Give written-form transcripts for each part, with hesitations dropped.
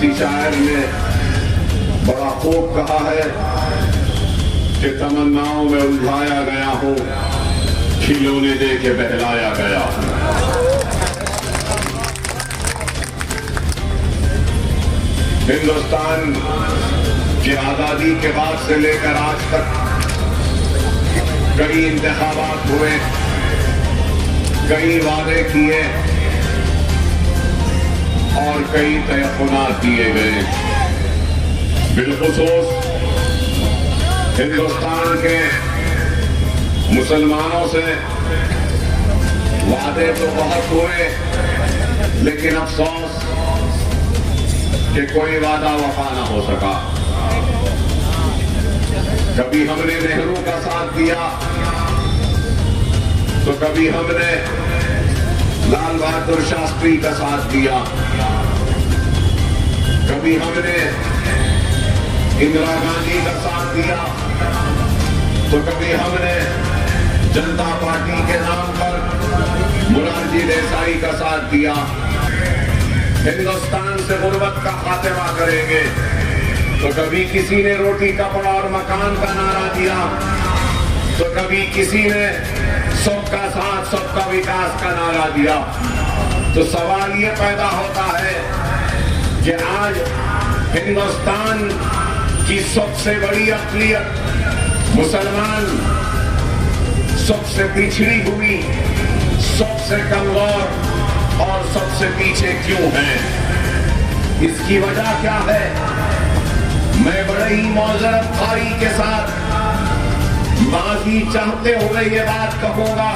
किसी शायर ने बड़ा खूब कहा है कि तमन्नाओं में उलझाया गया हूं, खिलौने दे के बहलाया गया हूं। हिंदुस्तान की आजादी के बाद से लेकर आज तक कई इंतखाबात हुए, कई वादे किए और कई तयफुनात दिए गए। बिलखुसूस हिंदुस्तान के मुसलमानों से वादे तो बहुत हुए, लेकिन अफसोस कि कोई वादा वफा ना हो सका। कभी हमने नेहरू का साथ दिया तो कभी हमने लाल बहादुर शास्त्री का साथ दिया, कभी हमने इंदिरा गांधी का साथ दिया तो कभी हमने जनता पार्टी के नाम पर मोरारजी देसाई का साथ दिया। हिंदुस्तान से गुर्बत का खात्मा करेंगे तो कभी किसी ने रोटी कपड़ा और मकान का नारा दिया तो कभी किसी ने सबका साथ सबका विकास का नारा दिया। तो सवाल ये पैदा होता है कि आज हिंदुस्तान की सबसे बड़ी अक़लियत मुसलमान सबसे पिछड़ी हुई, सबसे कमजोर और सबसे पीछे क्यों है? इसकी वजह क्या है? मैं बड़े ही मौजरत खाई के साथ माफी चाहते हुए ये बात कहूंगा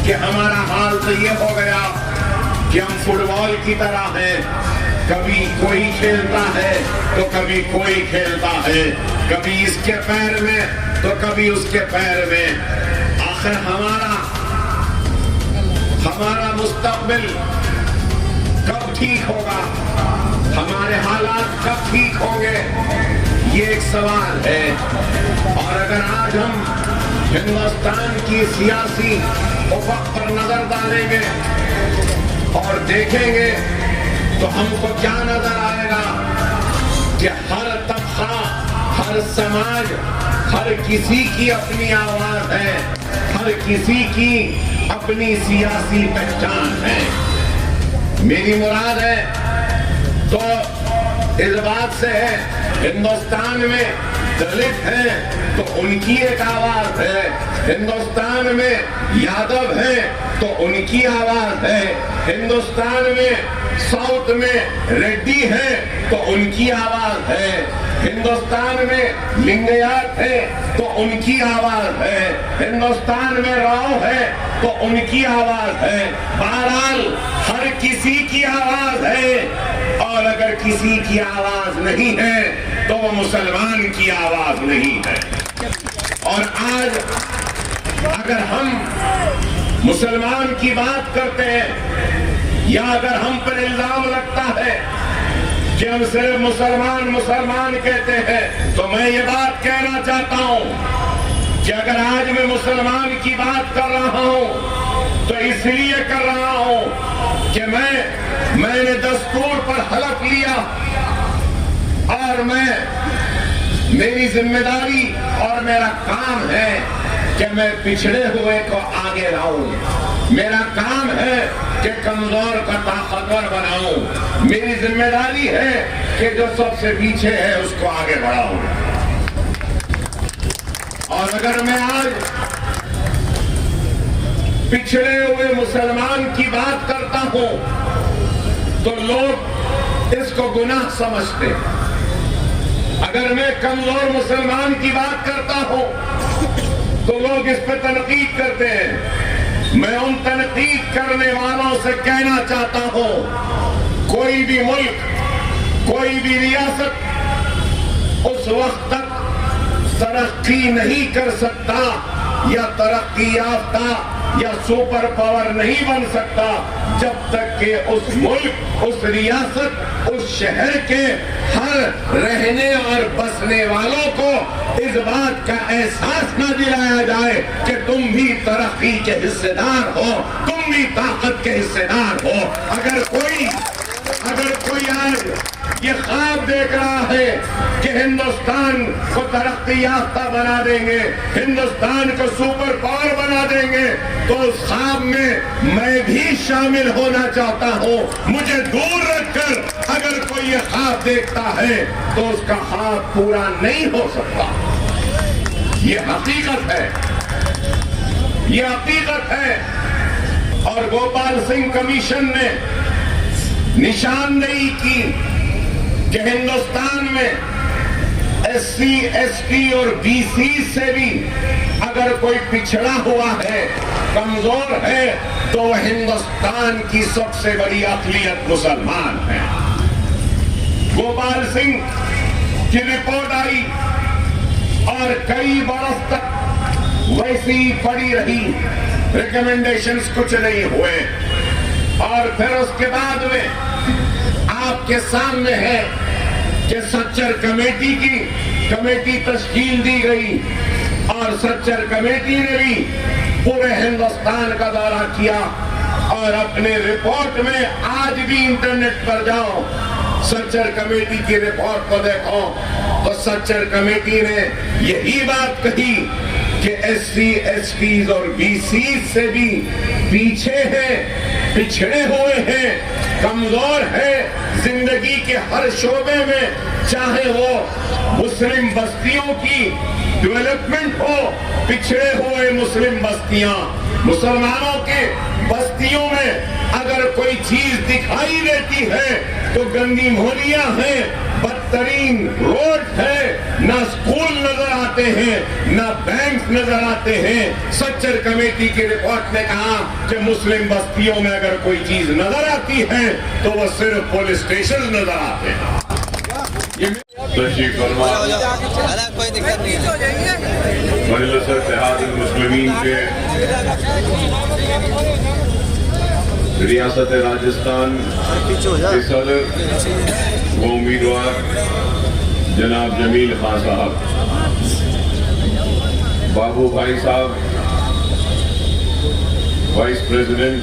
कि हमारा हाल तो ये हो गया कि हम फुटबॉल की तरह हैं, कभी कोई खेलता है तो कभी कोई खेलता है, कभी इसके पैर में तो कभी उसके पैर में। आखिर हमारा मुस्तकबिल कब ठीक होगा, हमारे हालात कब ठीक होंगे, ये एक सवाल है। और अगर आज हम हिंदुस्तान की सियासी उफ़क़ पर नजर डालेंगे और देखेंगे तो हमको क्या नजर आएगा कि हर तबका, हर समाज, हर किसी की अपनी आवाज है, हर किसी की अपनी सियासी पहचान है। मेरी मुराद है तो इस बात से है हिंदुस्तान में दलित हैं तो उनकी एक आवाज है, हिंदुस्तान में यादव हैं तो उनकी आवाज है, हिंदुस्तान में साउथ में रेड्डी है तो उनकी आवाज है, हिंदुस्तान में लिंगायत है तो उनकी आवाज है, हिंदुस्तान में राव है तो उनकी आवाज है। बहरहाल हर किसी की आवाज है और अगर किसी की आवाज नहीं है तो वो मुसलमान की आवाज नहीं है। और आज अगर हम मुसलमान की बात करते हैं या अगर हम पर इल्जाम लगता है कि हम सिर्फ मुसलमान कहते हैं, तो मैं ये बात कहना चाहता हूं कि अगर आज मैं मुसलमान की बात कर रहा हूं तो इसलिए कर रहा हूं कि मैंने दस्तूर पर हलफ लिया और मेरी जिम्मेदारी और मेरा काम है कि मैं पिछड़े हुए को आगे लाऊं, मेरा काम है कि कमजोर को ताकतवर बनाऊं, मेरी जिम्मेदारी है कि जो सबसे पीछे है उसको आगे बढ़ाऊं। और अगर मैं आज पिछड़े हुए मुसलमान की बात करता हूं तो लोग इसको गुनाह समझते। अगर मैं कमजोर मुसलमान की बात करता हूं तो लोग इस पर तनकीद करते हैं। मैं उन तनकीद करने वालों से कहना चाहता हूं, कोई भी मुल्क, कोई भी रियासत उस वक्त तक तरक्की नहीं कर सकता या तरक्की याफ्ता या सुपर पावर नहीं बन सकता जब तक कि उस मुल्क, उस रियासत, उस शहर के हर रहने और बसने वालों को इस बात का एहसास न दिलाया जाए कि तुम भी तरक्की के हिस्सेदार हो, तुम भी ताकत के हिस्सेदार हो। अगर कोई आज ये ख्वाब देख रहा है कि हिंदुस्तान को तरक्की याफ्ता बना देंगे, हिंदुस्तान को सुपर पावर बना देंगे, तो उस ख्वाब में मैं भी शामिल होना चाहता हूं। मुझे दूर रखकर अगर कोई ये ख्वाब देखता है तो उसका ख्वाब पूरा नहीं हो सकता। ये हकीकत है, ये हकीकत है। और गोपाल सिंह कमीशन ने निशानदेही की कि हिंदुस्तान में एससी, एसटी और बीसी से भी अगर कोई पिछड़ा हुआ है, कमजोर है, तो वह हिंदुस्तान की सबसे बड़ी अक़लियत मुसलमान है। गोपाल सिंह की रिपोर्ट आई और कई बरस तक वैसी ही पड़ी रही, रिकमेंडेशंस कुछ नहीं हुए। और फिर उसके बाद में आपके सामने है कि सच्चर कमेटी की कमेटी तश्कील दी गई और सच्चर कमेटी ने भी पूरे हिंदुस्तान का दौरा किया और अपने रिपोर्ट में आज भी इंटरनेट पर जाओ, सच्चर कमेटी की रिपोर्ट को देखो तो सच्चर कमेटी ने यही बात कही कि एससी, एसटी और बीसी से भी पीछे हैं, पिछड़े हुए हैं, कमजोर है जिंदगी के हर शोबे में, चाहे वो मुस्लिम बस्तियों की डेवलपमेंट हो, पिछड़े हुए मुस्लिम बस्तियां, मुसलमानों के बस्तियों में अगर कोई चीज दिखाई देती है तो गंदी मोहल्लियां हैं, बदतरीन रोड है, ना स्कूल नजर आते हैं, ना बैंक नजर आते हैं। सच्चर कमेटी की रिपोर्ट ने कहा कि मुस्लिम बस्तियों में अगर कोई चीज नजर आती है तो वो सिर्फ पुलिस स्टेशन नजर आते हैं। तशरीफ फरमा कोई दिक्कत नहीं है। मजलिस इत्तेहादुल मुस्लिमीन के रियासत राजस्थान के सदर वो उम्मीदवार जनाब जमील खान साहब, बाबू भाई साहब वाइस प्रेसिडेंट,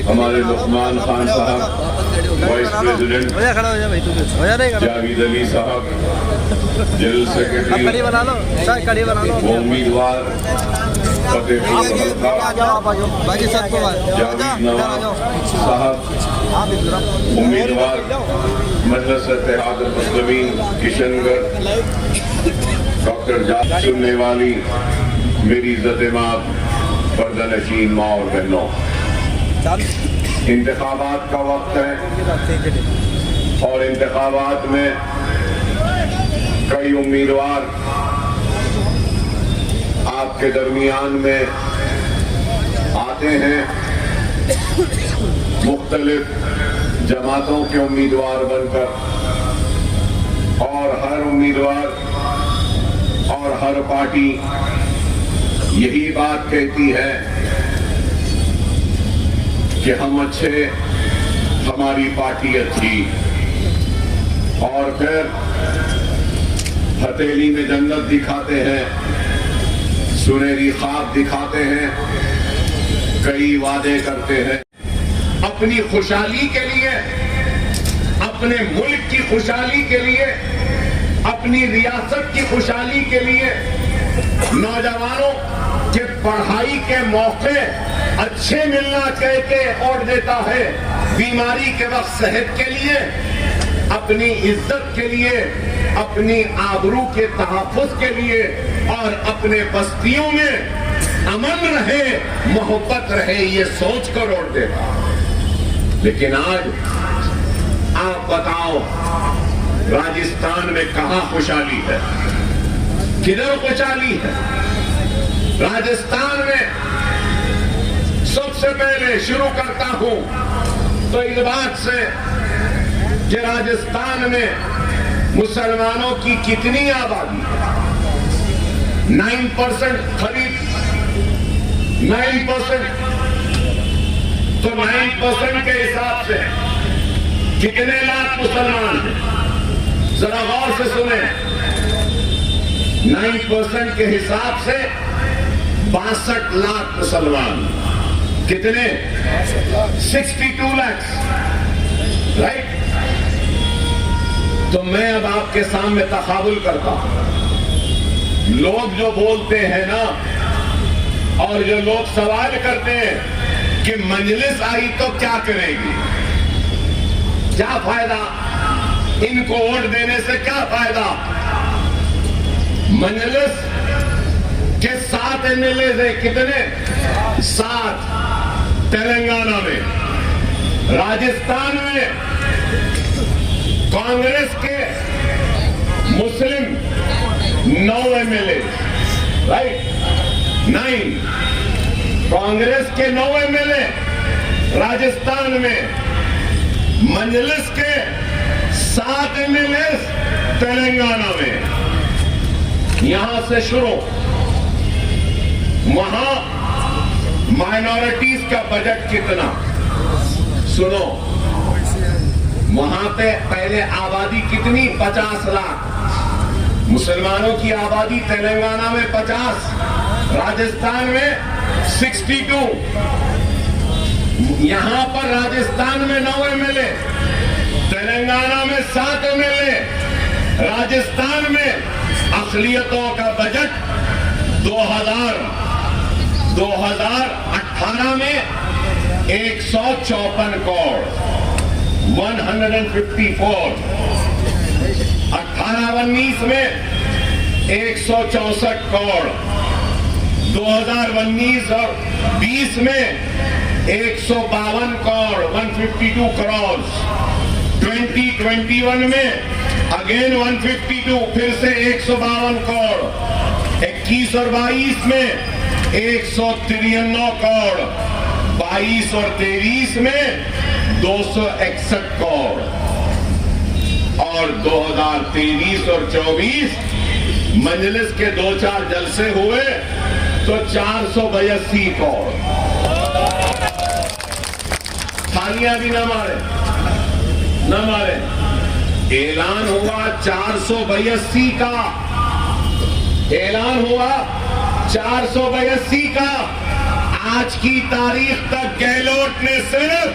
हमारे लुकमान खान साहब वाइस प्रेसिडेंट, जावेद अली साहब जनरल सेक्रेटरी, वो उम्मीदवार फतेहपुर हल्का जावेद नवाज साहब, उम्मीदवार मजलिस इत्तेहादुल मुस्लिमीन किशनगढ़, डॉक्टर जा सुनने वाली मेरी इज्जत माप पर्दानशीन माँ और बहनों, इंतखाबात का वक्त है और इंतखाबात में कई उम्मीदवार आपके दरमियान में आते हैं, मुख्तलिफ जमातों के उम्मीदवार बनकर, और हर उम्मीदवार और हर पार्टी यही बात कहती है कि हम अच्छे, हमारी पार्टी अच्छी, और फिर हथेली में जन्नत दिखाते हैं, सुनहरी ख्वाब दिखाते हैं, कई वादे करते हैं अपनी खुशहाली के लिए, अपने मुल्क की खुशहाली के लिए, अपनी रियासत की खुशहाली के लिए, नौजवानों के पढ़ाई के मौके अच्छे मिलना कह के और देता है, बीमारी के वक्त सेहत के लिए, अपनी इज्जत के लिए, अपनी आबरू के तहफ़्फ़ुज़ के लिए और अपने बस्तियों में अमन रहे, मोहब्बत रहे, ये सोच कर और देता। लेकिन आज आप बताओ, राजस्थान में कहां खुशहाली है, किधर खुशहाली है? राजस्थान में सबसे पहले शुरू करता हूं तो इस बात से कि राजस्थान में मुसलमानों की कितनी आबादी है? 9% करीब 9%। तो 9% के हिसाब से कितने लाख मुसलमान हैं? जरा गौर से सुने। 9% के हिसाब से 62 लाख मुसलमान। कितने? 62 लाख। तो मैं अब आपके सामने तकाबुल करता हूं। लोग जो बोलते हैं ना, और जो लोग सवाल करते हैं कि मजलिस आई तो क्या करेगी, क्या फायदा, इनको वोट देने से क्या फायदा। मजलिस के 7 एमएलए है, कितने? 7। तेलंगाना में, राजस्थान में कांग्रेस के मुस्लिम 9 एमएलए, राइट, 9 कांग्रेस के 9 एमएलए राजस्थान में, मजलिस के 7 एमएलए तेलंगाना में। यहां से शुरू, वहां माइनॉरिटीज का बजट कितना, सुनो, वहां पे पहले आबादी कितनी? 50 लाख। मुसलमानों की आबादी तेलंगाना में 50, राजस्थान में 62। यहां पर राजस्थान में 9 एमएलए, तेलंगाना में 7 एमएलए। राजस्थान में अक़लियतों का बजट 2018 में 154 करोड़, 154। 18-19 में 164 करोड़, 2019 और 20 में 152 करोड़, 152 करोड़। 2021 में अगेन 152, फिर से 152 करोड़। 21 और 22 में 193 करोड़, 22 और 23 में 261 करोड़, और 2023 और 24 मजलिस के 2-4 जलसे हुए तो 482 करोड़। थालियां भी न मारे। ऐलान हुआ 482 का, ऐलान हुआ 482 का। आज की तारीख तक गहलोत ने सिर्फ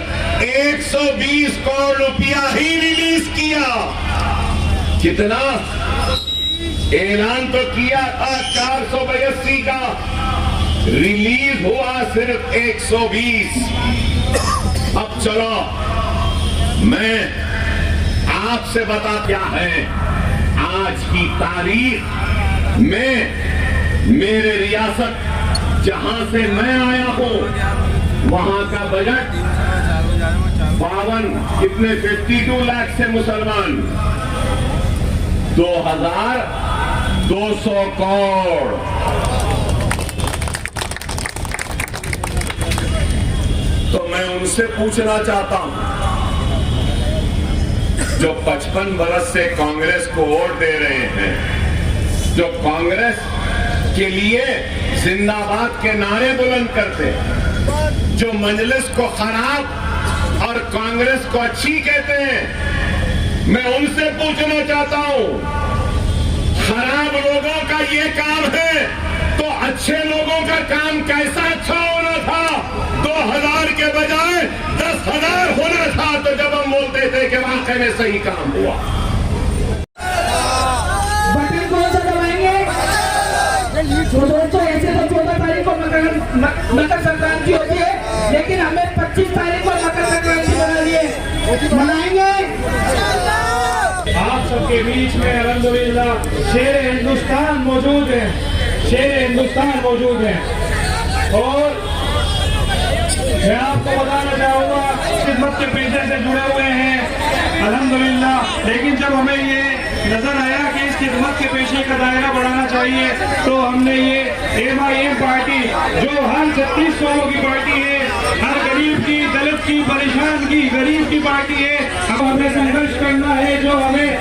120 करोड़ रुपया ही रिलीज किया। कितना? ऐलान तो किया था 482 का, रिलीज हुआ सिर्फ 120। अब चलो मैं आपसे बता क्या है आज की तारीख में मेरे रियासत जहां से मैं आया हूं वहां का बजट 52 कितने 52 लाख से मुसलमान 2200 करोड़। तो मैं उनसे पूछना चाहता हूं जो 55 बरस से कांग्रेस को वोट दे रहे हैं, जो कांग्रेस के लिए जिंदाबाद के नारे बुलंद करते, जो मजलिस को खराब और कांग्रेस को अच्छी कहते हैं, मैं उनसे पूछना चाहता हूं, खराब लोगों का ये काम है तो अच्छे लोगों का काम कैसा अच्छा होना था? 2000 के बजाय 10,000 होना था। तो जब हम बोलते थे कि वाकई में सही काम हुआ। बटन कौन सा दबाएंगे? तो दोस्तों ऐसे तो 14 तारीख को मकर संक्रांति होती है, लेकिन हमें 25 तारीख को मकर संक्रांति बना लिए, मनाएंगे। आप सबके बीच में अल्हम्दुलिल्लाह शेर हिंदुस्तान मौजूद है, शेर हिंदुस्तान मौजूद है। और मैं आपको बताना चाहूँगा खिदमत के पेशे से जुड़े हुए हैं अल्हम्दुलिल्लाह, लेकिन जब हमें ये नजर आया कि इस खिदमत के पेशे का दायरा बढ़ाना चाहिए तो हमने ये MIM पार्टी जो हर 36 लोगों की पार्टी है, हर गरीब की, दलित की, परेशान की, गरीब की पार्टी है, अब हमें संघर्ष करना है जो हमें